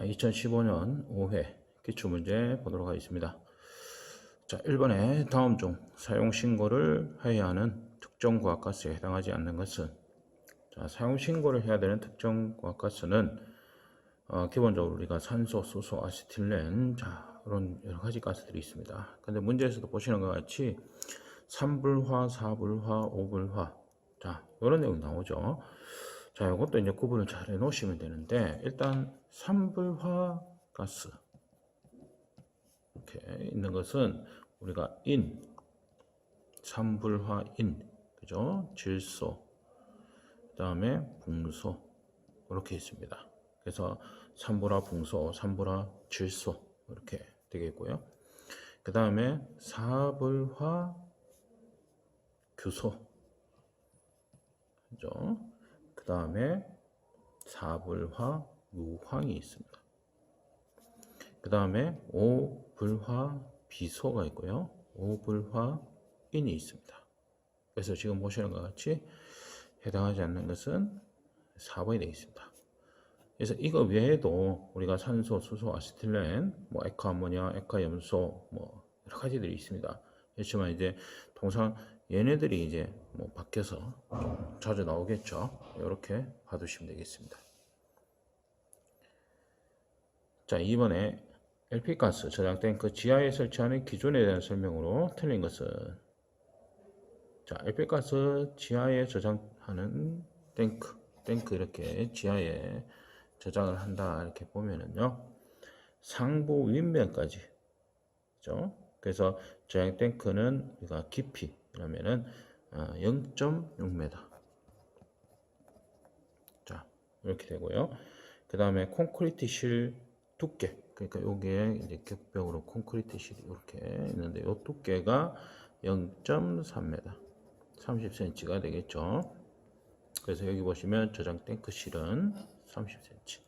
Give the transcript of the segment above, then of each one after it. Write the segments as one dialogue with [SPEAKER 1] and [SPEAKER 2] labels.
[SPEAKER 1] 2015년 5회 기출문제 보도록 하겠습니다. 자, 1번에 다음 중 사용신고를 해야 하는 특정 과학가스에 해당하지 않는 것은, 자, 사용신고를 해야 되는 특정 과학가스는 기본적으로 우리가 산소, 수소, 아세틸렌, 자, 이런 여러 가지 가스들이 있습니다. 근데 문제에서도 보시는 것 같이 3불화, 4불화, 5불화, 자, 이런 내용 나오죠. 자, 이것도 이제 구분을 잘 해놓으시면 되는데, 일단 3불화 가스 이렇게 있는 것은 우리가 3불화인, 그죠? 질소, 그 다음에 붕소, 이렇게 있습니다. 그래서 3불화 붕소, 3불화 질소, 이렇게 되겠고요. 그 다음에 4불화 규소, 그죠? 그 다음에 4불화 유황이 있습니다. 그 다음에 5불화 비소가 있고요. 5불화 인이 있습니다. 그래서 지금 보시는 것 같이 해당하지 않는 것은 4번이 되어 있습니다. 그래서 이거 외에도 우리가 산소, 수소, 아세틸렌, 뭐 액화암모니아, 액화염소, 뭐 여러 가지들이 있습니다. 그렇지만 이제 통상 얘네들이 이제 뭐 바뀌어서 좀 자주 나오겠죠. 이렇게 봐두시면 되겠습니다. 자, 2번에 LP가스 저장 탱크 지하에 설치하는 기준에 대한 설명으로 틀린 것은, 자, LP가스 지하에 저장하는 탱크 이렇게 지하에 저장을 한다 이렇게 보면은요, 상부 윗면까지, 그죠? 그래서 저장 탱크는 우리가 깊이 그러면은 0.6m, 자, 이렇게 되고요. 그 다음에 콘크리트 실 두께, 그러니까 여기에 이제 격벽으로 콘크리트 실이 이렇게 있는데, 이 두께가 0.3m, 30cm가 되겠죠. 그래서 여기 보시면 저장 탱크 실은 30cm.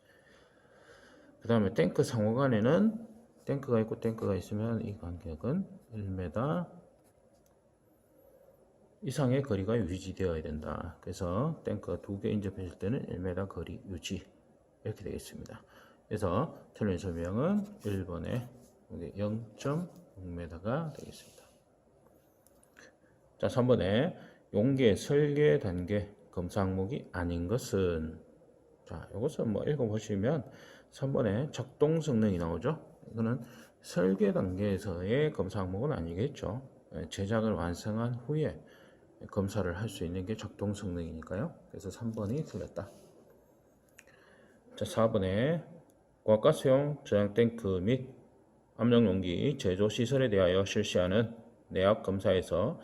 [SPEAKER 1] 그 다음에 탱크 상호간에는 탱크가 있고 탱크가 있으면 이 간격은 1m 이상의 거리가 유지되어야 된다. 그래서 탱크가 두 개 인접했을 때는 1m 거리 유지, 이렇게 되겠습니다. 그래서 틀린 설명은 1번에 0.6m가 되겠습니다. 자, 3번에 용기의 설계 단계 검사 항목이 아닌 것은, 자, 이것은 뭐 읽어보시면 3번에 작동 성능이 나오죠. 이거는 설계 단계에서의 검사 항목은 아니겠죠. 제작을 완성한 후에 검사를 할 수 있는 게 작동 성능이니까요. 그래서 3번이 틀렸다. 자, 4번에 과가스용 저장 탱크 및 압력용기 제조 시설에 대하여 실시하는 내압 검사에서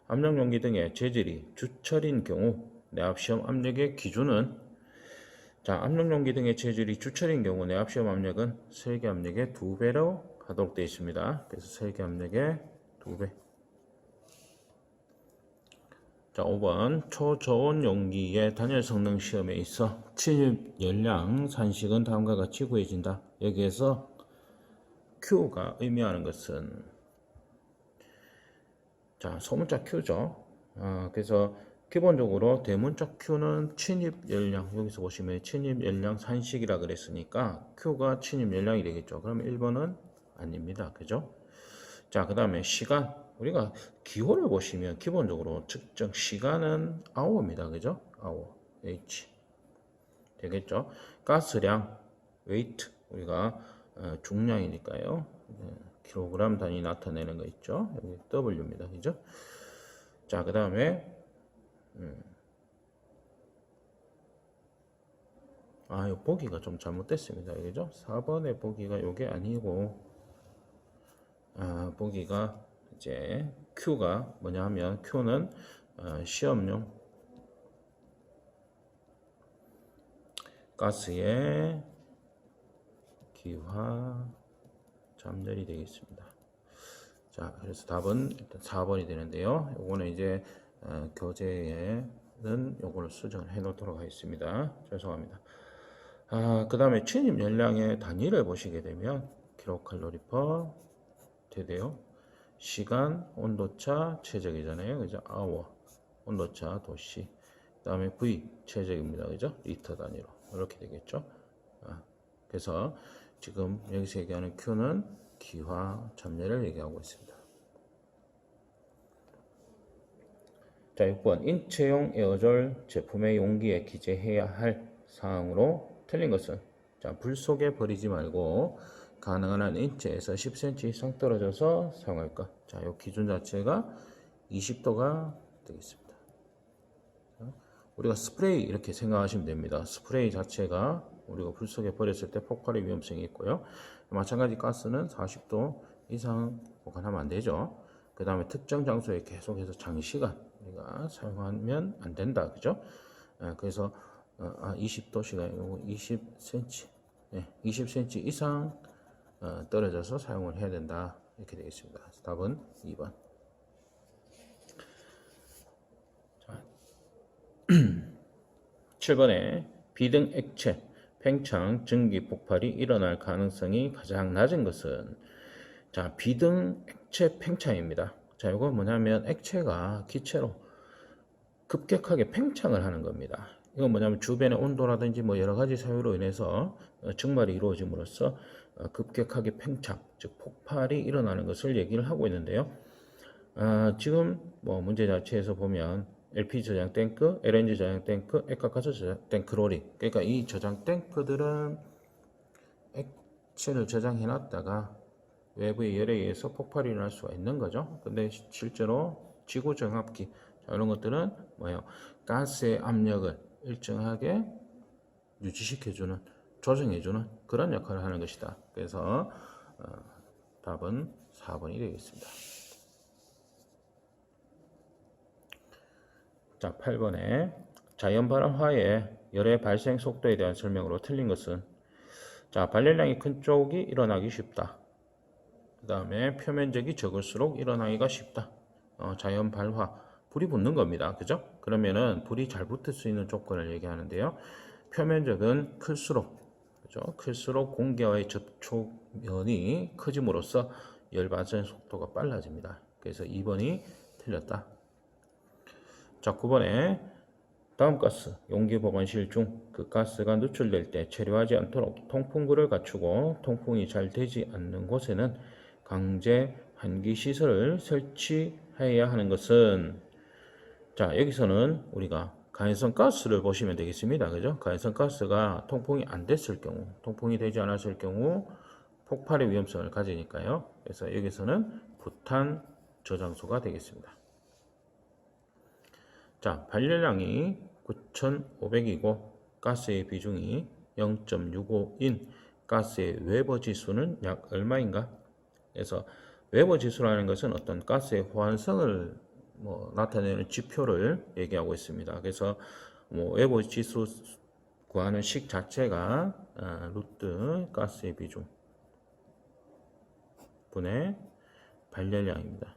[SPEAKER 1] 압력용기 등의 재질이 주철인 경우 내압시험 압력의 기준은, 자, 압력용기 등의 재질이 주철인 경우 내압시험 압력은 설계 압력의 2배로 하도록 되어 있습니다. 그래서 설계 압력의 2배. 자, 5번 초저온 용기의 단열 성능 시험에 있어 침입 열량 산식은 다음과 같이 구해진다. 여기에서 Q가 의미하는 것은, 자, 소문자 Q죠. 그래서 기본적으로 대문자 Q는 침입 열량, 여기서 보시면 침입 열량 산식이라 그랬으니까 Q가 침입 열량이 되겠죠. 그럼 1번은 아닙니다. 그죠? 자, 그 다음에 시간, 우리가 기호를 보시면 기본적으로 측정 시간은 hour입니다. 그죠? hour, h 되겠죠? 가스량, weight, 우리가 중량이니까요. 킬로그램 단위 나타내는 거 있죠? 여기 W입니다. 그죠? 자, 그 다음에 이 보기가 좀 잘못됐습니다. 그죠? 4번의 보기가 요게 아니고, 보기가 이제 Q가 뭐냐 하면 Q는 시험용 가스의 기화 잠열이 되겠습니다. 자, 그래서 답은 일단 4번이 되는데요. 요거는 이제 교재에는 요거를 수정을 해 놓도록 하겠습니다. 죄송합니다. 그 다음에 침입 열량의 단위를 보시게 되면 킬로칼로리 퍼 대대요. 시간, 온도차, 최적이잖아요. 그죠? hour, 온도차, 도시. 그 다음에 V, 최적입니다. 그죠? 리터 단위로. 이렇게 되겠죠? 그래서 지금 여기서 얘기하는 Q는 기화 잡내를 얘기하고 있습니다. 자, 6번 인체용 에어졸 제품의 용기에 기재해야 할 사항으로 틀린 것은, 자, 불 속에 버리지 말고 가능한 한 인체에서 10cm 이상 떨어져서 사용할 것. 자, 이 기준 자체가 20도가 되겠습니다. 우리가 스프레이 이렇게 생각하시면 됩니다. 스프레이 자체가 우리가 불 속에 버렸을 때 폭발의 위험성이 있고요. 마찬가지 가스는 40도 이상 보관하면 안 되죠. 그 다음에 특정 장소에 계속해서 장시간 우리가 사용하면 안 된다. 그죠? 그래서 20도 시간 20cm 20cm 이상 떨어져서 사용을 해야 된다. 이렇게 되겠습니다. 답은 2번. 7번에 비등 액체, 팽창, 증기 폭발이 일어날 가능성이 가장 낮은 것은, 자, 비등 액체 팽창입니다. 자, 이거 뭐냐면 액체가 기체로 급격하게 팽창을 하는 겁니다. 이건 뭐냐면 주변의 온도라든지 뭐 여러 가지 사유로 인해서 증발이 이루어짐으로써 급격하게 팽창, 즉 폭발이 일어나는 것을 얘기를 하고 있는데요. 지금 뭐 문제 자체에서 보면 LPG 저장 탱크, LNG 저장 탱크, 액화가스 저장 탱크 롤이, 그러니까 이 저장 탱크들은 액체를 저장해 놨다가 외부의 열에 의해서 폭발이 일어날 수가 있는 거죠. 근데 실제로 지구 정압기, 자, 이런 것들은 뭐예요? 가스의 압력을 일정하게 유지시켜주는, 조정해주는 그런 역할을 하는 것이다. 그래서 답은 4번이 되겠습니다. 자, 8번에 자연발화의 열의 발생 속도에 대한 설명으로 틀린 것은, 자, 발열량이 큰 쪽이 일어나기 쉽다. 그 다음에 표면적이 적을수록 일어나기가 쉽다. 자연발화, 불이 붙는 겁니다. 그죠? 그러면은 불이 잘 붙을 수 있는 조건을 얘기하는데요. 표면적은 클수록, 그죠? 클수록 공기와의 접촉면이 커짐으로써 열 발생 속도가 빨라집니다. 그래서 2번이 틀렸다. 자, 9번에 다음 가스, 용기 보관실 중 그 가스가 누출될 때 체류하지 않도록 통풍구를 갖추고 통풍이 잘 되지 않는 곳에는 강제 환기 시설을 설치해야 하는 것은, 자, 여기서는 우리가 가연성 가스를 보시면 되겠습니다. 그죠? 가연성 가스가 통풍이 안 됐을 경우, 통풍이 되지 않았을 경우 폭발의 위험성을 가지니까요. 그래서 여기서는 부탄 저장소가 되겠습니다. 자, 발열량이 9,500이고 가스의 비중이 0.65인 가스의 웨버 지수는 약 얼마인가? 그래서 웨버 지수라는 것은 어떤 가스의 호환성을 나타내는 지표를 얘기하고 있습니다. 그래서 웨버 지수 구하는 식 자체가 루트 가스의 비중 분의 발열량입니다.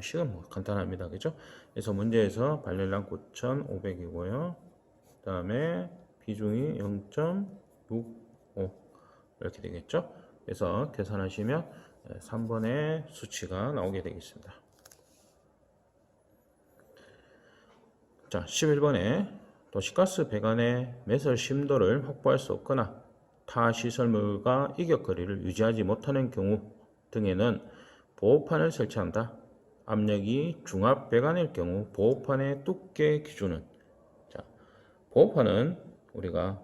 [SPEAKER 1] 식은 뭐 간단합니다. 그죠? 그래서 문제에서 발열량 9,500이고요. 그 다음에 비중이 0.65 이렇게 되겠죠? 그래서 계산하시면 3번의 수치가 나오게 되겠습니다. 자, 11번에 도시가스 배관의 매설 심도를 확보할 수 없거나 타 시설물과 이격거리를 유지하지 못하는 경우 등에는 보호판을 설치한다. 압력이 중압 배관일 경우 보호판의 두께 기준은, 자, 보호판은 우리가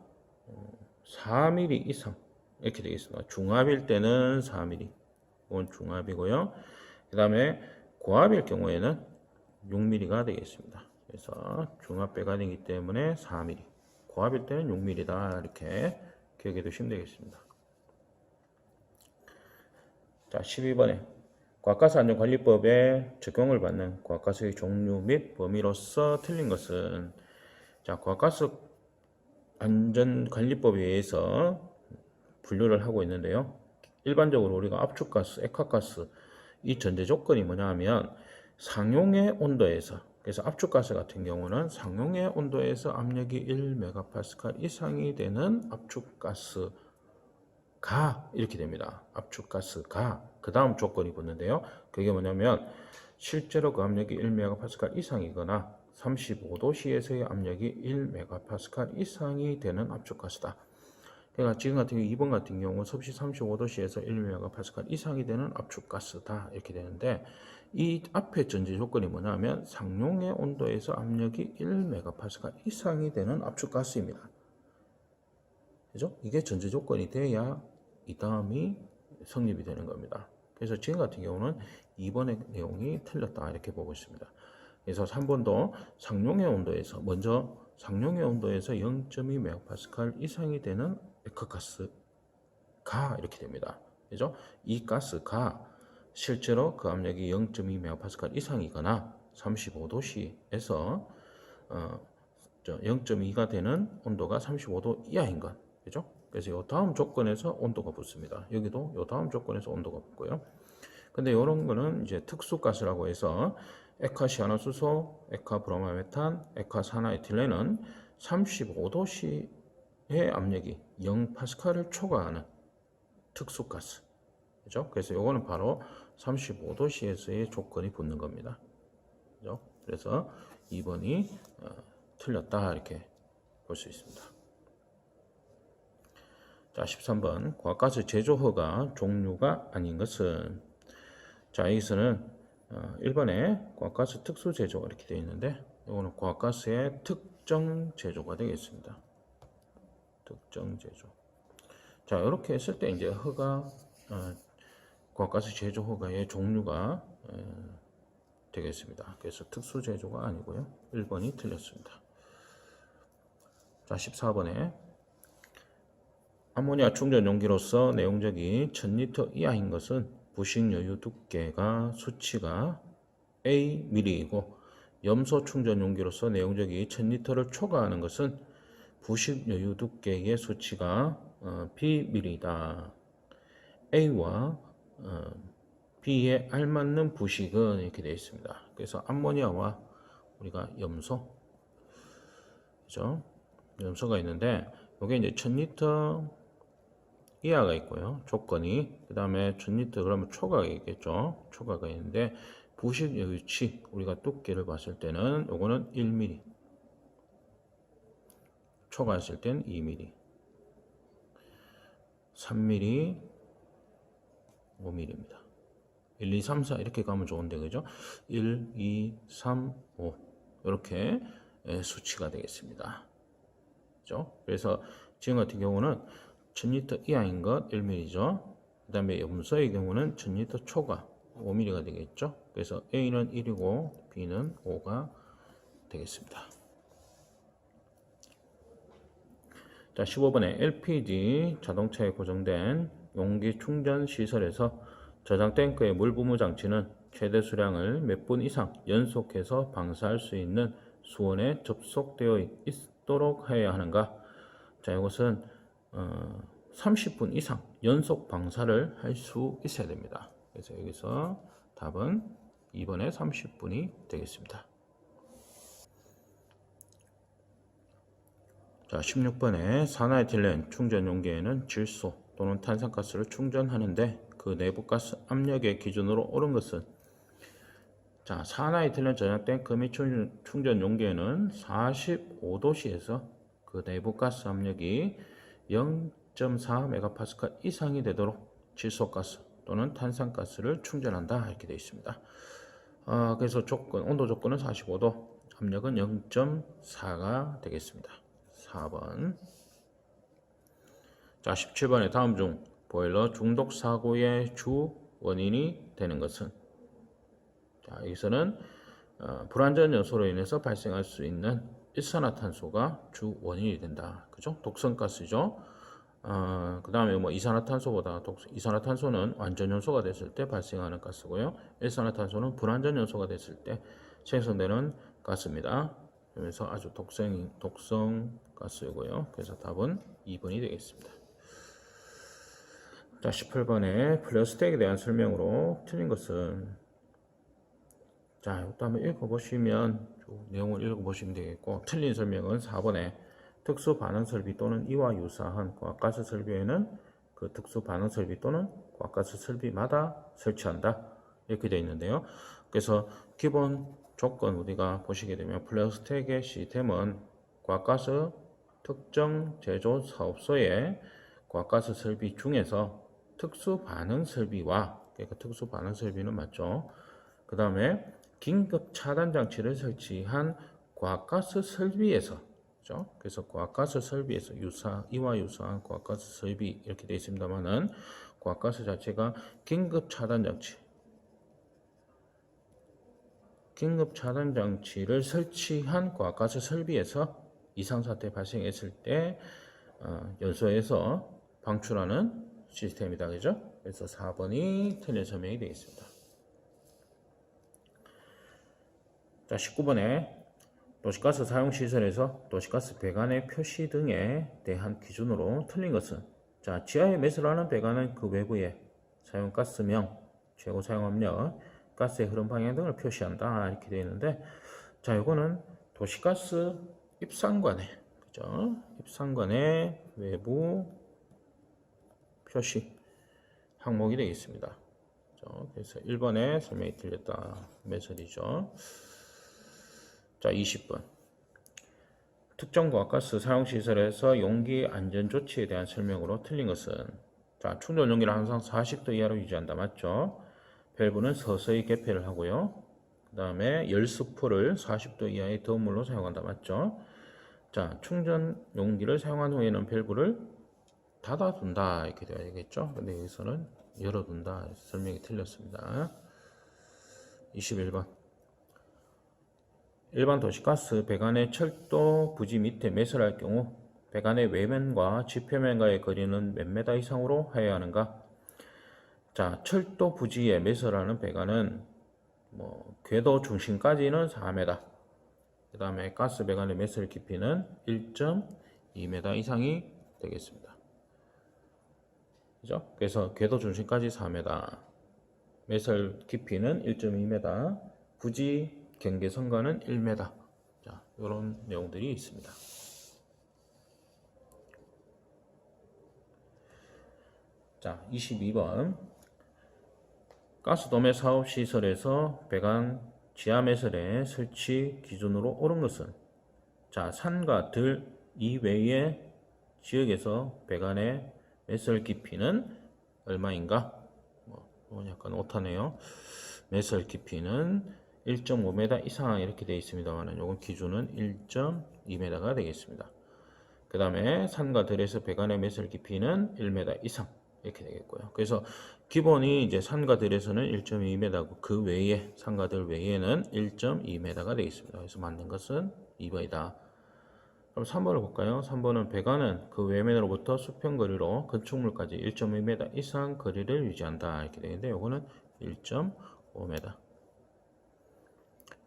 [SPEAKER 1] 4mm 이상 이렇게 되겠습니다. 중압일 때는 4mm, 이건 중압이고요. 그 다음에 고압일 경우에는 6mm가 되겠습니다. 그래서 중압 배관이기 때문에 4mm, 고압일 때는 6mm다. 이렇게 기억해 두시면 되겠습니다. 자, 12번에 과학가스 안전관리법에 적용을 받는 과학가스의 종류 및 범위로서 틀린 것은, 자, 과학가스 안전관리법에 의해서 분류를 하고 있는데요. 일반적으로 우리가 압축가스, 액화가스 이 전제 조건이 뭐냐 하면 상용의 온도에서, 그래서 압축가스 같은 경우는 상용의 온도에서 압력이 1MPa 이상이 되는 압축가스가 이렇게 됩니다. 압축가스가 그 다음 조건이 붙는데요. 그게 뭐냐면 실제로 그 압력이 1MPa 이상이거나 35도씨에서의 압력이 1MPa 이상이 되는 압축가스다. 그러니까 지금 같은 경우 2번 같은 경우 섭씨 35도씨에서 1메가파스칼 이상이 되는 압축가스다 이렇게 되는데, 이 앞에 전제 조건이 뭐냐면 상용의 온도에서 압력이 1메가파스칼 이상이 되는 압축가스입니다. 그죠? 이게 전제 조건이 돼야 이 다음이 성립이 되는 겁니다. 그래서 지금 같은 경우는 2번의 내용이 틀렸다 이렇게 보고 있습니다. 그래서 3번도 상용의 온도에서 먼저 상용의 온도에서 0.2메가파스칼 이상이 되는 액화가스가 이렇게 됩니다. 그죠? 이 가스가 실제로 그 압력이 0.2메가파스칼 이상이거나 35도씨에서 0.2가 되는 온도가 35도 이하인 것. 그죠? 그래서 이 다음 조건에서 온도가 붙습니다. 여기도 이 다음 조건에서 온도가 붙고요. 근데 이런 거는 이제 특수가스라고 해서 액화시아노수소, 액화브로마메탄, 액화산화에틸렌은 35도씨의 압력이 0파스칼을 초과하는 특수가스. 그죠? 그래서 이거는 바로 35도씨에서의 조건이 붙는 겁니다. 그죠? 그래서 2번이 틀렸다 이렇게 볼 수 있습니다. 자, 13번 과가스 제조 허가 종류가 아닌 것은, 자, 여기서는 1번에 과가스 특수 제조가 이렇게 되어 있는데, 이거는 과가스의 특정 제조가 되겠습니다. 특정 제조. 자, 이렇게 했을 때 이제 허가, 과가스 제조 허가의 종류가 되겠습니다. 그래서 특수 제조가 아니고요. 1번이 틀렸습니다. 자, 14번에 암모니아 충전 용기로서 내용적이 1000리터 이하인 것은 부식 여유 두께가 수치가 A mm이고, 염소 충전 용기로서 내용적이 1000리터를 초과하는 것은 부식 여유 두께의 수치가 B mm이다. A와 B에 알맞는 부식은 이렇게 되어 있습니다. 그래서 암모니아와 우리가 염소, 그죠? 염소가 있는데, 이게 이제 1000리터 이하가 있고요. 조건이. 그 다음에 1000리터 그러면 초과가 있겠죠. 초과가 있는데, 부식 여유치, 우리가 두께를 봤을 때는 요거는 1mm. 초과했을 땐 2mm. 3mm, 5mm입니다. 1, 2, 3, 4 이렇게 가면 좋은데, 그죠? 1, 2, 3, 5 이렇게 수치가 되겠습니다. 그죠? 그래서 지금 같은 경우는 1000리터 이하인 것 1mm죠. 그 다음에 염소의 경우는 1000리터 초과 5mm가 되겠죠. 그래서 A는 1이고 B는 5가 되겠습니다. 자, 15번에 LPG 자동차에 고정된 용기 충전 시설에서 저장 탱크의 물 부무 장치는 최대 수량을 몇 분 이상 연속해서 방사할 수 있는 수온에 접속되어 있도록 해야 하는가? 자, 이것은 30분 이상 연속 방사를 할 수 있어야 됩니다. 그래서 여기서 답은 2번에 30분이 되겠습니다. 자, 16번에 산화에틸렌 충전 용기에는 질소 또는 탄산가스를 충전하는데 그 내부가스 압력의 기준으로 옳은 것은, 자, 산화에틸렌 저장 탱크 및 충전 용기에는 45도씨에서 그 내부가스 압력이 0.4메가파스칼 이상이 되도록 질소가스 또는 탄산가스를 충전한다 이렇게 되어 있습니다. 그래서 조건, 온도 조건은 45도, 압력은 0.4가 되겠습니다. 4번. 자, 17번에 다음 중 보일러 중독 사고의 주 원인이 되는 것은, 자, 여기서는 불완전 요소로 인해서 발생할 수 있는 일산화탄소가 주 원인이 된다. 그죠? 독성가스죠. 그 다음에 뭐 이산화탄소보다 이산화탄소는 완전 요소가 됐을 때 발생하는 가스고요. 일산화탄소는 불완전 요소가 됐을 때 생성되는 가스입니다. 그래서 아주 독성 가스이고요. 그래서 답은 2번이 되겠습니다. 자, 18번에 플라스틱에 대한 설명으로 틀린 것은, 자, 이것도 한번 읽어보시면, 내용을 읽어보시면 되겠고, 틀린 설명은 4번에 특수 반응 설비 또는 이와 유사한 과가스 설비에는 그 특수 반응 설비 또는 과가스 설비마다 설치한다 이렇게 되어 있는데요. 그래서 기본 조건 우리가 보시게 되면 플라스틱의 시스템은 과가스 특정 제조 사업소에 과가스 설비 중에서 특수 반응 설비와, 그러니까 특수 반응 설비는 맞죠. 그 다음에 긴급 차단 장치를 설치한 과가스 설비에서, 그죠? 그래서 과가스 설비에서 이와 유사한 과가스 설비 이렇게 되어 있습니다만은 과가스 자체가 긴급 차단 장치를 설치한 과가스 설비에서 이상사태 발생했을 때 연소에서 방출하는 시스템이다. 그죠? 그래서 4번이 틀린 설명이 되겠습니다. 자, 19번에 도시가스 사용시설에서 도시가스 배관의 표시 등에 대한 기준으로 틀린 것은, 자, 지하에 매설하는 배관은 그 외부에 사용 가스명, 최고 사용압력, 가스의 흐름 방향 등을 표시한다. 이렇게 되어 있는데, 자, 이거는 도시가스 입상관에, 그죠? 입상관의 외부 표시 항목이 되겠습니다. 그래서 1번에 설명이 틀렸다. 매설이죠. 자, 20번. 특정 과가스 사용시설에서 용기 안전조치에 대한 설명으로 틀린 것은, 자, 충전 용기를 항상 40도 이하로 유지한다. 맞죠? 밸브는 서서히 개폐를 하고요. 그 다음에 열수포를 40도 이하의 더운 물로 사용한다. 맞죠? 자, 충전 용기를 사용한 후에는 밸브를 닫아둔다. 이렇게 되어야 되겠죠? 근데 여기서는 열어둔다. 설명이 틀렸습니다. 21번. 일반 도시가스 배관의 철도 부지 밑에 매설할 경우 배관의 외면과 지표면과의 거리는 몇 메다 이상으로 하여야 하는가? 자, 철도 부지에 매설하는 배관은 궤도 중심까지는 4m, 그 다음에 가스 배관의 매설 깊이는 1.2m 이상이 되겠습니다. 그죠? 그래서 궤도 중심까지 4m, 매설 깊이는 1.2m, 부지 경계선과는 1m. 자, 이런 내용들이 있습니다. 자, 22번. 가스도매 사업시설에서 배관 지하 매설의 설치 기준으로 옳은 것은, 자, 산과 들 이외의 지역에서 배관의 매설 깊이는 얼마인가? 약간 오타네요. 매설 깊이는 1.5m 이상 이렇게 되어 있습니다만, 요건 기준은 1.2m가 되겠습니다. 그 다음에 산과 들에서 배관의 매설 깊이는 1m 이상 이렇게 되겠고요. 그래서 기본이 이제 산과 들에서는 1.2m고 그 외에 산과 들 외에는 1.2m가 되겠습니다. 그래서 맞는 것은 2번이다. 그럼 3번을 볼까요? 3번은 배관은 그 외면으로부터 수평거리로 건축물까지 1.2m 이상 거리를 유지한다. 이렇게 되는데 요거는 1.5m.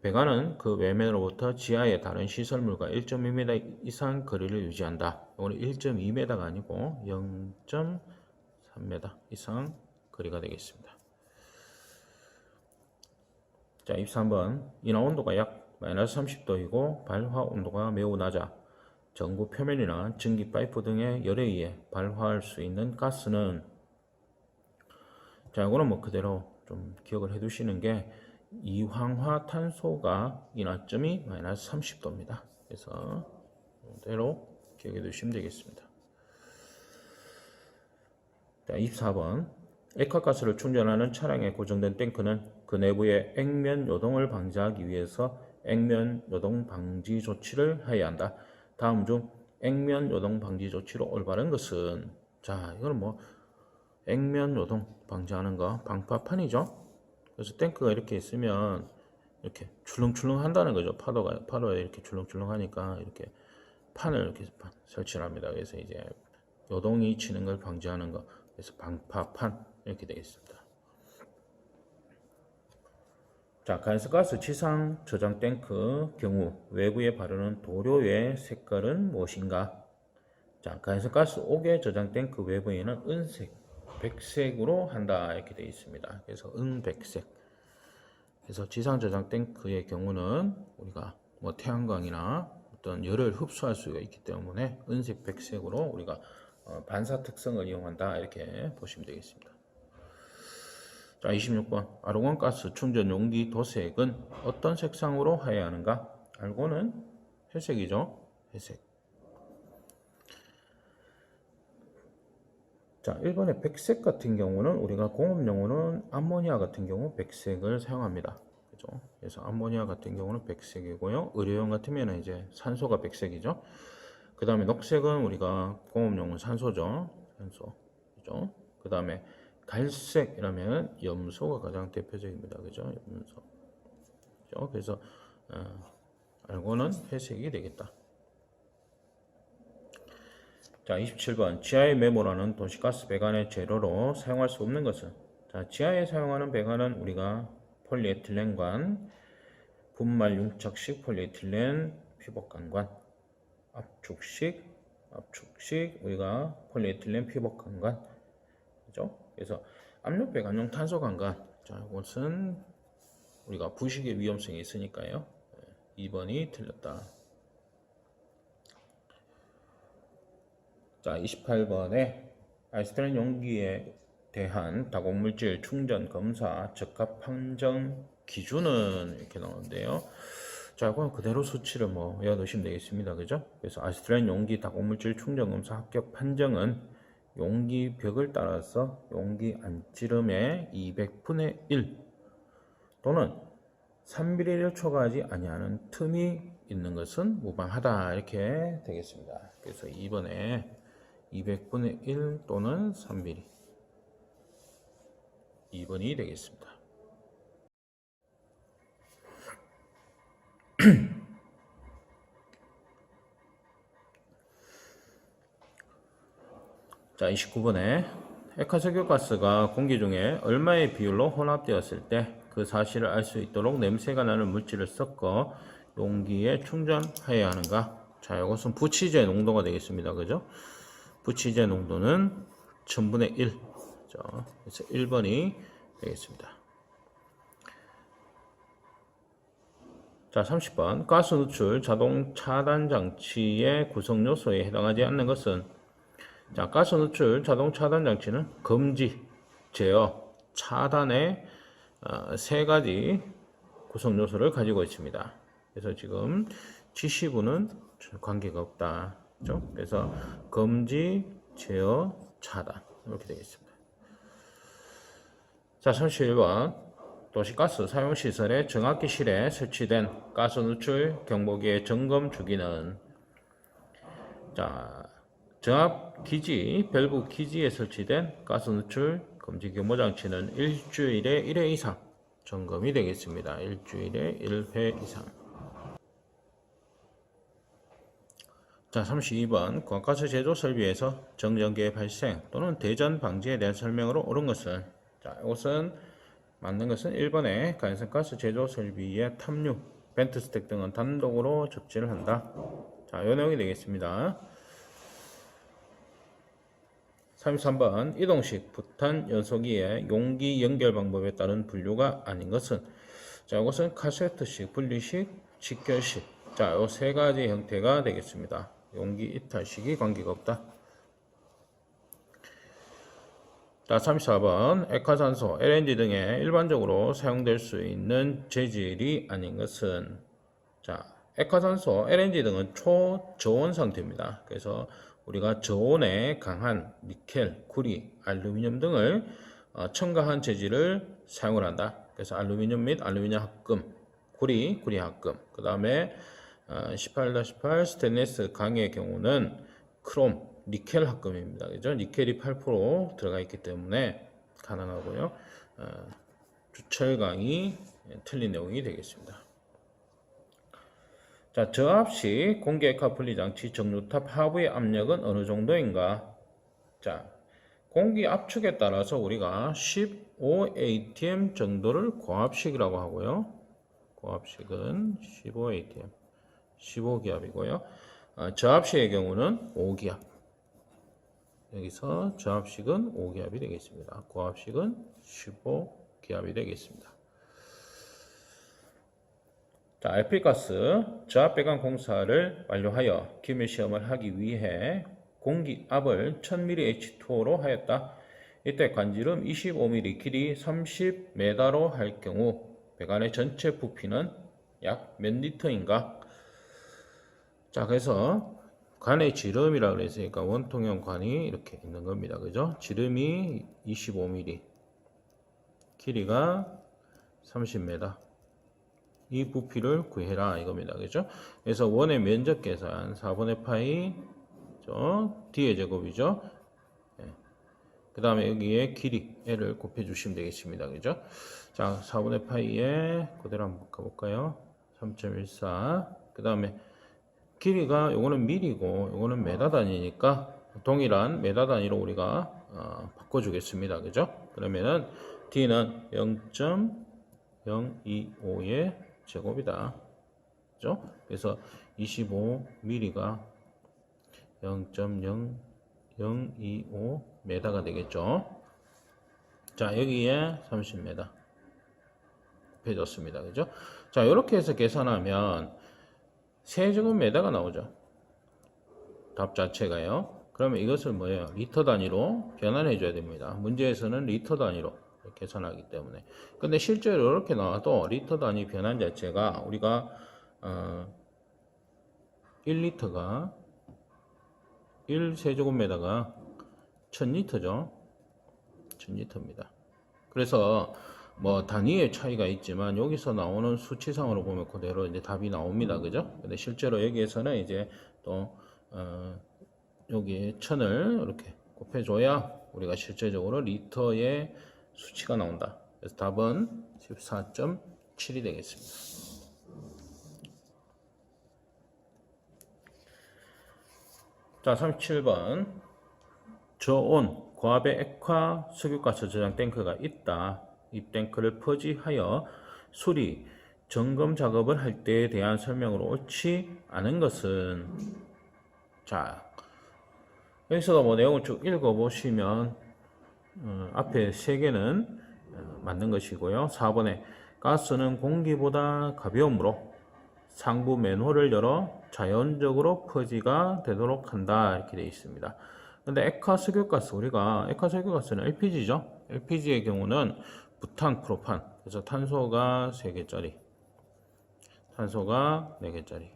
[SPEAKER 1] 배관은 그 외면으로부터 지하의 다른 시설물과 1.2m 이상 거리를 유지한다. 이거는 1.2m가 아니고 0.3m 이상 거리가 되겠습니다. 자, 23번. 인하 온도가 약 -30도이고 발화 온도가 매우 낮아 전구 표면이나 전기 파이프 등의 열에 의해 발화할 수 있는 가스는, 자, 이거는 그대로 좀 기억을 해 두시는 게 이황화탄소가 인하점이 -30도입니다. 그래서 이대로 기억해 두시면 되겠습니다. 자, 24번. 액화가스를 충전하는 차량에 고정된 탱크는 그 내부의 액면 요동을 방지하기 위해서 액면 요동 방지 조치를 해야 한다. 다음 중 액면 요동 방지 조치로 올바른 것은, 자, 이거는 액면 요동 방지하는 거 방파판이죠. 그래서 탱크가 이렇게 있으면 이렇게 출렁출렁 한다는 거죠. 파도가 이렇게 출렁출렁 하니까 이렇게 판을 이렇게 설치를 합니다. 그래서 이제 요동이 치는 걸 방지하는 거. 그래서 방파판 이렇게 되겠습니다. 자, 가스가스 지상 저장 탱크 경우 외부에 바르는 도료의 색깔은 무엇인가? 자, 가스가스 5개 저장 탱크 외부에는 은색, 백색으로 한다. 이렇게 되어 있습니다. 그래서 은백색. 그래서 지상 저장 탱크의 경우는 우리가 태양광이나 어떤 열을 흡수할 수가 있기 때문에 은색, 백색으로 우리가 반사 특성을 이용한다. 이렇게 보시면 되겠습니다. 자, 26번. 아르곤 가스 충전 용기 도색은 어떤 색상으로 해야 하는가? 알고는 회색이죠. 회색. 자, 1번의 백색 같은 경우는 우리가 공업용으로는 암모니아 같은 경우 백색을 사용합니다. 그죠? 그래서 암모니아 같은 경우는 백색이고요. 의료용 같으면 이제 산소가 백색이죠. 그 다음에 녹색은 우리가 공업용은 산소죠. 산소. 그죠? 그 다음에 갈색이라면 염소가 가장 대표적입니다. 그죠? 염소. 그죠? 그래서 알고는 회색이 되겠다. 자, 27번. 지하의 메모라는 도시가스 배관의 재료로 사용할 수 없는 것은? 자, 지하에 사용하는 배관은 우리가 폴리에틸렌관, 분말 융착식 폴리에틸렌 피복관관, 압축식 우리가 폴리에틸렌 피복관관. 그죠? 그래서 압력 배관용 탄소 관관. 자, 이것은 우리가 부식의 위험성이 있으니까요. 2번이 틀렸다. 자, 28번에 아이스테린 용기에 대한 다공물질 충전 검사 적합 판정 기준은 이렇게 나오는데요. 자, 그럼 그대로 수치를 외워 두시면 되겠습니다. 그죠? 그래서 아이스테린 용기 다공물질 충전 검사 합격 판정은 용기 벽을 따라서 용기 안찌름의 200분의 1 또는 3mm를 초과하지 아니하는 틈이 있는 것은 무방하다. 이렇게 되겠습니다. 그래서 2번에 200분의 1 또는 3mm 2번이 되겠습니다. 자, 29번에 액화석유가스가 공기 중에 얼마의 비율로 혼합되었을 때 그 사실을 알 수 있도록 냄새가 나는 물질을 섞어 용기에 충전해야 하는가? 자, 이것은 부치제 농도가 되겠습니다. 그죠? 부치제 농도는 1000분의 1. 그래서 1번이 되겠습니다. 자, 30번. 가스 누출 자동 차단 장치의 구성 요소에 해당하지 않는 것은? 자, 가스 누출 자동 차단 장치는 금지, 제어, 차단의 세 가지 구성 요소를 가지고 있습니다. 그래서 지금 지시부는 관계가 없다. 그렇죠? 그래서 금지, 제어, 차단 이렇게 되겠습니다. 자, 31번. 도시가스 사용시설의 정압기실에 설치된 가스 누출 경보기의 점검 주기는? 자, 정압기지, 밸브 기지에 설치된 가스 누출 금지 경보 장치는 일주일에 1회 이상 점검이 되겠습니다. 일주일에 1회 이상. 자, 32번. 광가스 제조 설비에서 정전기의 발생 또는 대전 방지에 대한 설명으로 옳은 것은? 자, 이것은 맞는 것은 1번에 간선가스 제조 설비의 탐류, 벤트 스택 등은 단독으로 접지를 한다. 자, 이 내용이 되겠습니다. 33번. 이동식 부탄 연소기의 용기 연결 방법에 따른 분류가 아닌 것은? 자, 이것은 카세트식, 분리식, 직결식. 자, 이 세 가지 형태가 되겠습니다. 용기 이탈식이 관계가 없다. 자, 34번. 액화산소, LNG 등에 일반적으로 사용될 수 있는 재질이 아닌 것은? 자, 액화산소, LNG 등은 초저온 상태입니다. 그래서 우리가 저온에 강한 니켈, 구리, 알루미늄 등을 첨가한 재질을 사용을 한다. 그래서 알루미늄 및 알루미늄 합금, 구리 합금. 그 다음에 18-8 스테인리스 강의 경우는 크롬, 니켈 합금입니다. 그죠? 니켈이 8% 들어가 있기 때문에 가능하고요. 주철강이 틀린 내용이 되겠습니다. 자, 저압식 공기액화 분리장치 정류탑 하부의 압력은 어느 정도인가? 자, 공기 압축에 따라서 우리가 15atm 정도를 고압식이라고 하고요. 고압식은 15atm, 15기압이고요. 저압식의 경우는 5기압. 여기서 저압식은 5기압이 되겠습니다. 고압식은 15기압이 되겠습니다. 자, RP가스 저압배관 공사를 완료하여 기밀 시험을 하기 위해 공기압을 1000mH2O로 하였다. 이때 관지름 25mm, 길이 30m로 할 경우 배관의 전체 부피는 약 몇 리터인가? 자, 그래서 관의 지름이라 그랬으니까 원통형 관이 이렇게 있는 겁니다. 그죠? 지름이 25mm, 길이가 30m. 이 부피를 구해라 이겁니다. 그죠? 그래서 원의 면적 계산 4분의 파이 D의 제곱이죠. 그 다음에 여기에 길이 L을 곱해 주시면 되겠습니다. 그죠? 자, 4분의 파이에 그대로 한번 가볼까요? 3.14. 그 다음에 길이가 요거는 밀이고 요거는 메다 단위니까 동일한 메다 단위로 우리가 바꿔주겠습니다. 그죠? 그러면은 D는 0.025의 제곱이다. 그죠? 그래서 25mm가 0.0025m가 되겠죠. 자, 여기에 30m 곱해줬습니다. 그죠? 자, 이렇게 해서 계산하면 세제곱미터가 나오죠. 답 자체가요. 그러면 이것을 뭐예요? 리터 단위로 변환해 줘야 됩니다. 문제에서는 리터 단위로 계산하기 때문에. 근데 실제로 이렇게 나와도 리터 단위 변환 자체가 우리가 1리터가 1세제곱미터가 1000리터죠. 1000리터입니다. 그래서 뭐 단위의 차이가 있지만 여기서 나오는 수치상으로 보면 그대로 이제 답이 나옵니다. 그죠? 근데 실제로 여기에서는 이제 또 여기 1000을 이렇게 곱해줘야 우리가 실제적으로 리터의 수치가 나온다. 그래서 답은 14.7이 되겠습니다. 자, 37번. 저온 고압의 액화 석유가스 저장 탱크가 있다. 이 탱크를 퍼지하여 수리, 점검 작업을 할 때에 대한 설명으로 옳지 않은 것은, 자, 여기서도 뭐 내용을 쭉 읽어보시면 앞에 세 개는 맞는 것이고요. 4번에 가스는 공기보다 가벼우므로 상부 맨홀을 열어 자연적으로 퍼지가 되도록 한다. 이렇게 되어 있습니다. 근데 액화석유가스, 우리가 액화석유가스는 LPG죠. LPG의 경우는 부탄, 프로판. 그래서 탄소가 3개짜리, 탄소가 4개짜리.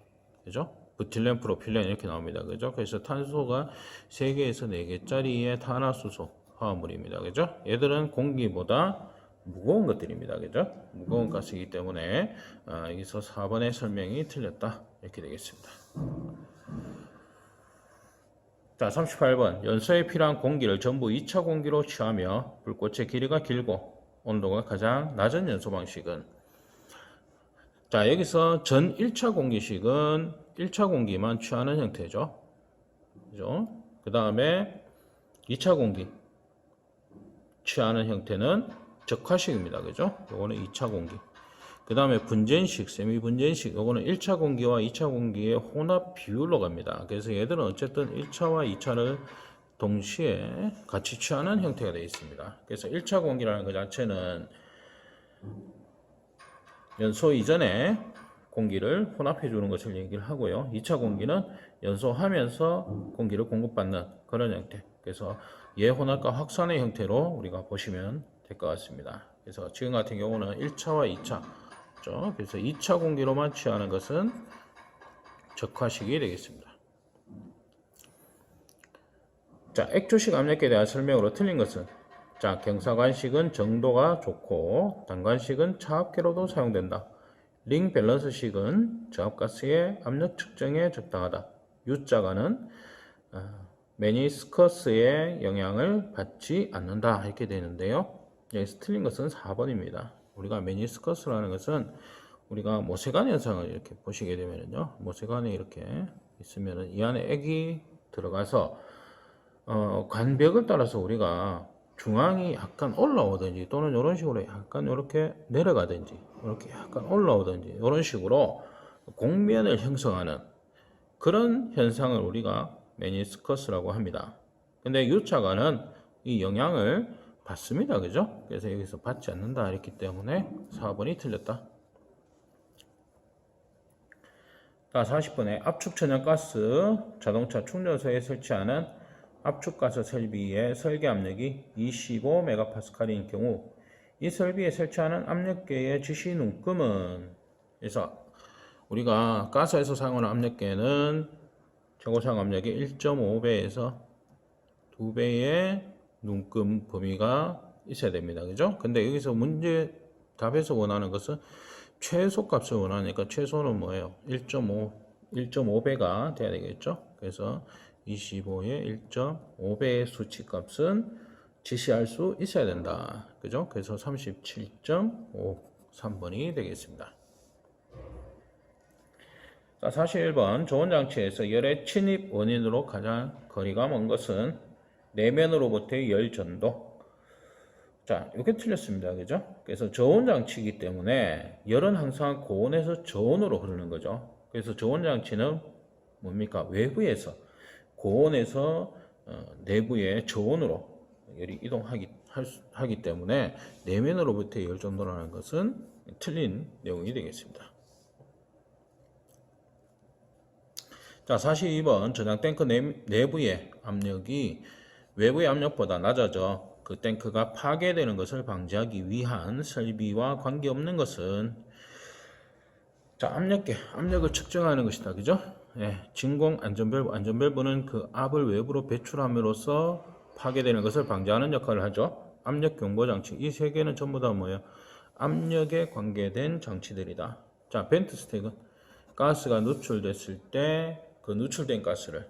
[SPEAKER 1] 그죠? 부틸렌, 프로필렌 이렇게 나옵니다. 그죠? 그래서 탄소가 3개에서 4개짜리의 탄화수소 화합물입니다. 그죠? 얘들은 공기보다 무거운 것들입니다. 그죠? 무거운 가스이기 때문에 여기서 4번의 설명이 틀렸다. 이렇게 되겠습니다. 자, 38번. 연소에 필요한 공기를 전부 2차 공기로 취하며 불꽃의 길이가 길고 온도가 가장 낮은 연소 방식은, 자, 여기서 전 1차 공기식은 1차 공기만 취하는 형태죠. 그죠? 그 다음에 2차 공기 취하는 형태는 적화식입니다. 그죠? 요거는 2차 공기. 그 다음에 분전식, 세미 분전식, 요거는 1차 공기와 2차 공기의 혼합 비율로 갑니다. 그래서 얘들은 어쨌든 1차와 2차를 동시에 같이 취하는 형태가 되어 있습니다. 그래서 1차 공기라는 것 자체는 연소 이전에 공기를 혼합해 주는 것을 얘기를 하고요. 2차 공기는 연소하면서 공기를 공급받는 그런 형태. 그래서 예혼합과 확산의 형태로 우리가 보시면 될 것 같습니다. 그래서 지금 같은 경우는 1차와 2차, 그래서 2차 공기로만 취하는 것은 적화식이 되겠습니다. 자, 액조식 압력계에 대한 설명으로 틀린 것은, 자, 경사관식은 정도가 좋고 단관식은 차압계로도 사용된다. 링 밸런스식은 저압가스의 압력 측정에 적당하다. U자가는 메니스커스의 영향을 받지 않는다. 이렇게 되는데요. 여기서 틀린 것은 4번입니다. 우리가 메니스커스라는 것은 우리가 모세관 현상을 이렇게 보시게 되면요. 모세관에 이렇게 있으면은 이 안에 액이 들어가서 관벽을 따라서 우리가 중앙이 약간 올라오든지 또는 이런 식으로 약간 이렇게 내려가든지 이렇게 약간 올라오든지 이런 식으로 공면을 형성하는 그런 현상을 우리가 메니스커스라고 합니다. 근데 U차가는 이 영향을 받습니다. 그죠? 그래서 여기서 받지 않는다 이랬기 때문에 4번이 틀렸다. 자, 40번에 압축 천연가스 자동차 충전소에 설치하는 압축가스 설비의 설계 압력이 25MPa인 경우 이 설비에 설치하는 압력계의 지시 눈금은, 그래서 우리가 가스에서 사용하는 압력계는 최고사용 압력이 1.5배에서 2배의 눈금 범위가 있어야 됩니다. 그죠? 근데 여기서 문제 답에서 원하는 것은 최소값을 원하니까 최소는 뭐예요? 1.5배가 돼야 되겠죠? 그래서 25의 1.5배의 수치값은 지시할 수 있어야 된다. 그죠? 그래서 37.5 3번이 되겠습니다. 자, 41번 조온 장치에서 열의 침입 원인으로 가장 거리가 먼 것은 내면으로부터의 열 전도. 자, 이게 틀렸습니다. 그죠? 그래서 저온 장치이기 때문에 열은 항상 고온에서 저온으로 흐르는 거죠. 그래서 저온 장치는 뭡니까? 외부에서 고온에서 내부의 저온으로 열이 이동하기 때문에 내면으로부터의 열 전도라는 것은 틀린 내용이 되겠습니다. 자, 42번 저장 탱크 내부의 압력이 외부의 압력보다 낮아져 그 탱크가 파괴되는 것을 방지하기 위한 설비와 관계없는 것은 자, 압력을 측정하는 것이다. 그죠? 예, 진공 안전밸브는 그 압을 외부로 배출함으로써 파괴되는 것을 방지하는 역할을 하죠. 압력 경보 장치. 이 세 개는 전부 다 뭐예요? 압력에 관계된 장치들이다. 자, 벤트 스택은 가스가 누출됐을 때 그 누출된 가스를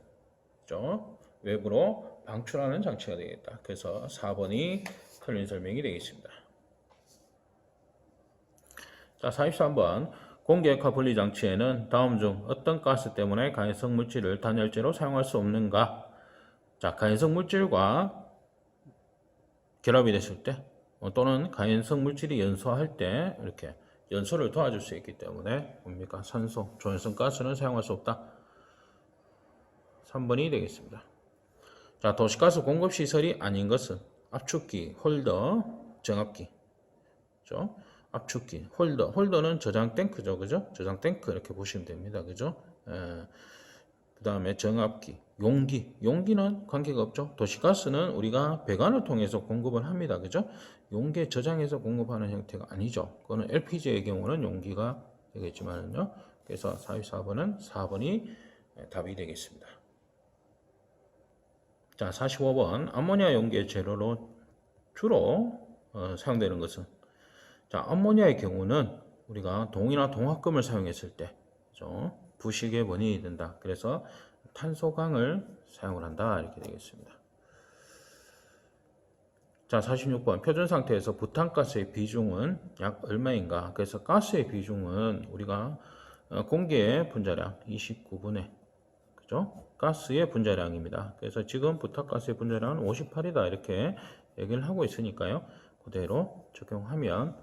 [SPEAKER 1] 그죠? 외부로 방출하는 장치가 되겠다. 그래서 4번이 틀린 설명이 되겠습니다. 자, 43번 공기액화 분리 장치에는 다음 중 어떤 가스 때문에 가연성 물질을 단열재로 사용할 수 없는가? 자, 가연성 물질과 결합이 됐을 때 또는 가연성 물질이 연소할 때 이렇게 연소를 도와줄 수 있기 때문에 뭡니까? 산소, 조연성 가스는 사용할 수 없다. 3번이 되겠습니다. 자, 도시가스 공급 시설이 아닌 것은 압축기, 홀더, 정압기. 그죠? 압축기, 홀더는 저장 탱크죠. 그죠? 저장 탱크 이렇게 보시면 됩니다. 그죠? 그 다음에 정압기, 용기는 관계가 없죠. 도시가스는 우리가 배관을 통해서 공급을 합니다. 그죠? 용기에 저장해서 공급하는 형태가 아니죠. 그거는 LPG의 경우는 용기가 되겠지만요. 그래서 44번은 4번이 답이 되겠습니다. 자, 45번 암모니아 용기의 재료로 주로 사용되는 것은 자, 암모니아의 경우는 우리가 동이나 동화금을 사용했을 때 그죠? 부식의 원인이 된다. 그래서 탄소광을 사용을 한다. 이렇게 되겠습니다. 자, 46번 표준 상태에서 부탄가스의 비중은 약 얼마인가? 그래서 가스의 비중은 우리가 공기의 분자량 29분의 그죠? 가스의 분자량입니다. 그래서 지금 부탄가스의 분자량은 58이다. 이렇게 얘기를 하고 있으니까요. 그대로 적용하면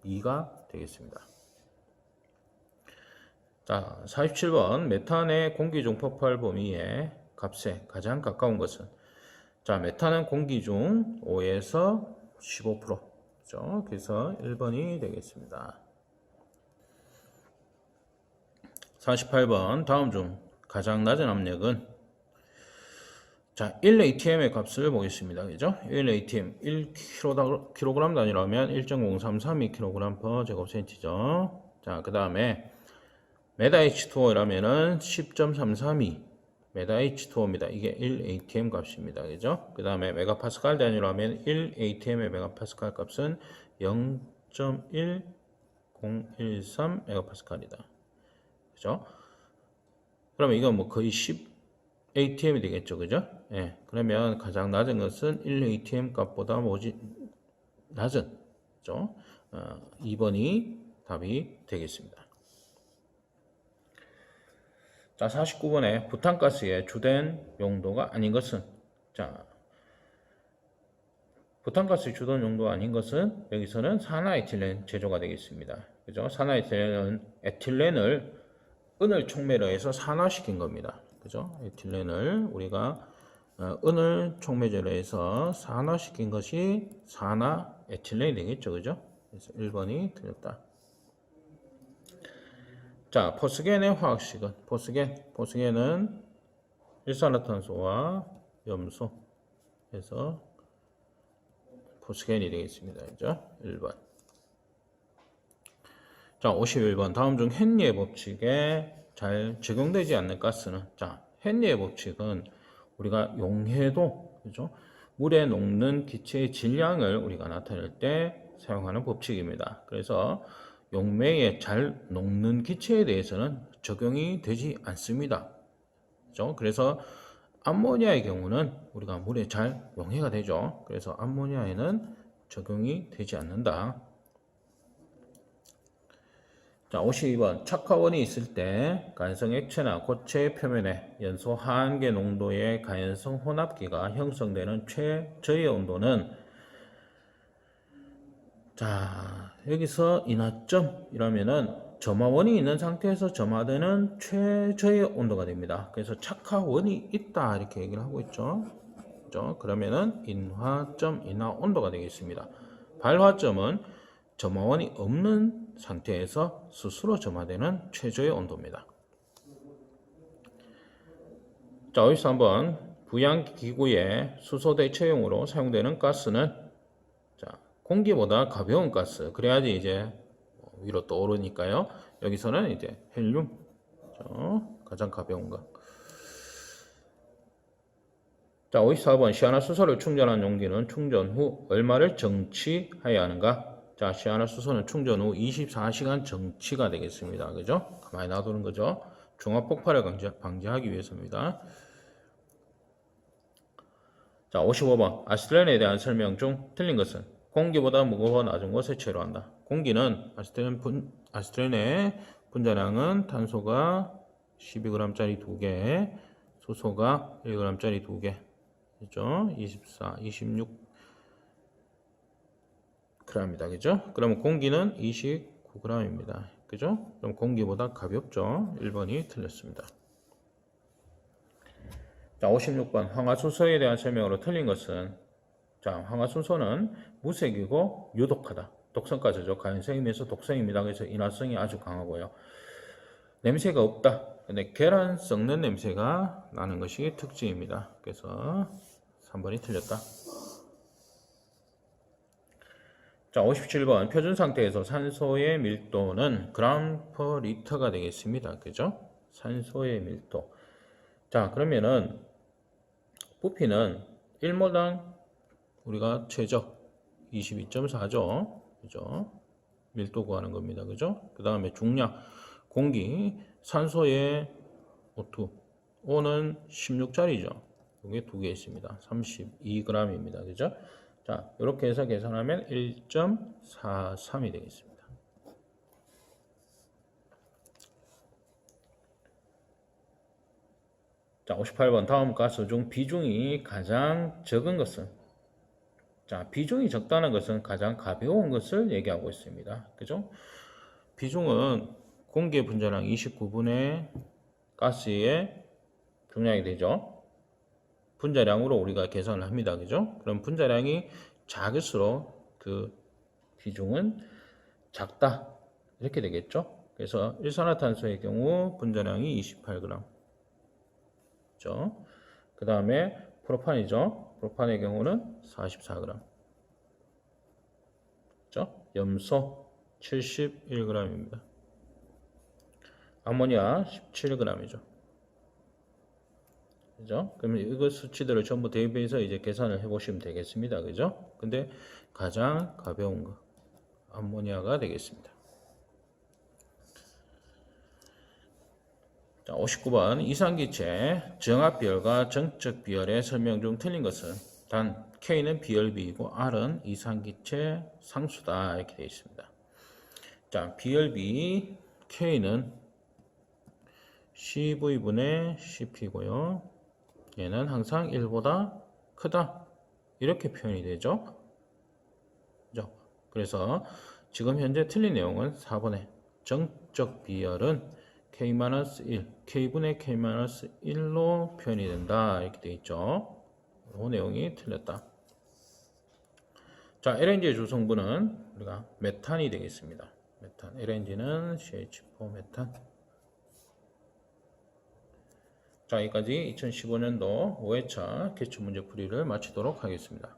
[SPEAKER 1] 2가 되겠습니다. 자, 47번 메탄의 공기 중 폭발 범위의 값에 가장 가까운 것은 자, 메탄은 공기 중 5에서 15% 그죠? 그래서 1번이 되겠습니다. 48번 다음 중 가장 낮은 압력은 자, 1atm의 값을 보겠습니다. 그죠? 1atm 1kg 단위라면 1.0332kg/제곱센티죠. 자, 그 다음에 메다 H2O라면은 10.332 메다 H2O입니다. 이게 1atm 값입니다. 그죠? 그 다음에 메가파스칼 단위라면 1atm의 메가파스칼 값은 0.1013 메가파스칼이다. 그죠? 그러면 이건 뭐 거의 10atm이 되겠죠. 그죠? 예. 그러면 가장 낮은 것은 1atm 값보다 낮은, 그죠? 2번이 답이 되겠습니다. 자, 49번에 부탄가스의 주된 용도가 아닌 것은 자, 부탄가스의 주된 용도가 아닌 것은 여기서는 산화에틸렌 제조가 되겠습니다. 그죠? 산화에틸렌은 에틸렌을 은을 촉매로 해서 산화시킨 겁니다. 그죠? 에틸렌을 우리가 은을 촉매제로 해서 산화시킨 것이 산화에틸렌이 되겠죠. 그죠? 그래서 1번이 틀렸다. 자, 포스겐의 화학식은 포스겐은 일산화탄소와 염소 해서 포스겐이 되겠습니다. 그죠? 1번. 자, 51번 다음 중 헨리의 법칙에 잘 적용되지 않는 가스는 자, 헨리의 법칙은 우리가 용해도, 그죠? 물에 녹는 기체의 질량을 우리가 나타낼 때 사용하는 법칙입니다. 그래서 용매에 잘 녹는 기체에 대해서는 적용이 되지 않습니다. 그죠? 그래서 암모니아의 경우는 우리가 물에 잘 용해가 되죠. 그래서 암모니아에는 적용이 되지 않는다. 자, 52번. 착화원이 있을 때 가연성 액체나 고체 표면에 연소 한계 농도의 가연성 혼합기가 형성되는 최저의 온도는, 자, 여기서 인하점이라면은 점화원이 있는 상태에서 점화되는 최저의 온도가 됩니다. 그래서 착화원이 있다 이렇게 얘기를 하고 있죠. 그죠? 그러면은 인화점, 인하 온도가 되겠습니다. 발화점은 점화원이 없는 상태에서 스스로 점화되는 최저의 온도입니다. 자, 여기서 한번 부양기구의 수소 대체용으로 사용되는 가스는, 자, 공기보다 가벼운 가스, 그래야지 이제 위로 떠오르니까요. 여기서는 이제 헬륨, 가장 가벼운 거. 자, 54번. 시아나수소를 충전한 용기는 충전 후 얼마를 정치해야 하는가? 자, 시아나수소는 충전 후 24시간 정치가 되겠습니다. 그죠? 가만히 놔두는 거죠. 중화 폭발을 방지하기 위해서입니다. 자, 55번. 아세틸렌에 대한 설명 중 틀린 것은 공기보다 무거워 낮은 곳에 체류한다. 공기는 아세틸렌의 분자량은 탄소가 12g짜리 2개, 수소가 1g짜리 2개. 그죠? 24, 26g입니다. 그죠? 그러면 공기는 29g입니다. 그죠? 그럼 공기보다 가볍죠? 1번이 틀렸습니다. 자, 56번. 황화수소에 대한 설명으로 틀린 것은, 자, 황화수소는 무색이고 유독하다. 독성가스죠. 가연성이면서 독성입니다. 그래서 인화성이 아주 강하고요. 냄새가 없다. 근데 계란 썩는 냄새가 나는 것이 특징입니다. 그래서 3번이 틀렸다. 자, 57번. 표준 상태에서 산소의 밀도는 그램 퍼 리터가 되겠습니다. 그죠? 산소의 밀도. 자, 그러면은 부피는 1모당 우리가 최적 22.4죠. 그죠? 밀도 구하는 겁니다. 그죠? 그 다음에 중량, 공기, 산소의 O2. O는 16짜리죠. 이게 두 개 있습니다. 32g입니다. 그죠? 자, 이렇게 해서 계산하면 1.43이 되겠습니다. 자, 58번. 다음 가스 중 비중이 가장 적은 것은, 자, 비중이 적다는 것은 가장 가벼운 것을 얘기하고 있습니다. 그죠? 비중은 공기의 분자량 29분의 가스의 중량이 되죠. 분자량으로 우리가 계산을 합니다. 그죠? 그럼 분자량이 작을수록 그 비중은 작다. 이렇게 되겠죠? 그래서 일산화탄소의 경우 분자량이 28g. 그죠? 그 다음에 프로판이죠. 프로판의 경우는 44g. 그죠? 염소 71g입니다. 아모니아 17g이죠. 그죠? 그러면 이거 수치들을 전부 대입해서 이제 계산을 해보시면 되겠습니다. 그죠? 근데 가장 가벼운 거, 암모니아가 되겠습니다. 자, 59번. 이산기체 정합비열과 정적 비열의 설명 중 틀린 것은, 단 K는 비열비이고 R은 이산기체 상수다. 이렇게 되어 있습니다. 자, 비열비 K는 CV분의 CP고요. 얘는 항상 1보다 크다. 이렇게 표현이 되죠. 그죠? 그래서 지금 현재 틀린 내용은 4번에 정적 비열은 K-1, K분의 K-1로 표현이 된다. 이렇게 되어 있죠. 이 내용이 틀렸다. 자, LNG의 주성분은 우리가 메탄이 되겠습니다. 메탄. LNG는 CH4 메탄. 자, 여기까지 2015년도 5회차 기출문제 풀이를 마치도록 하겠습니다.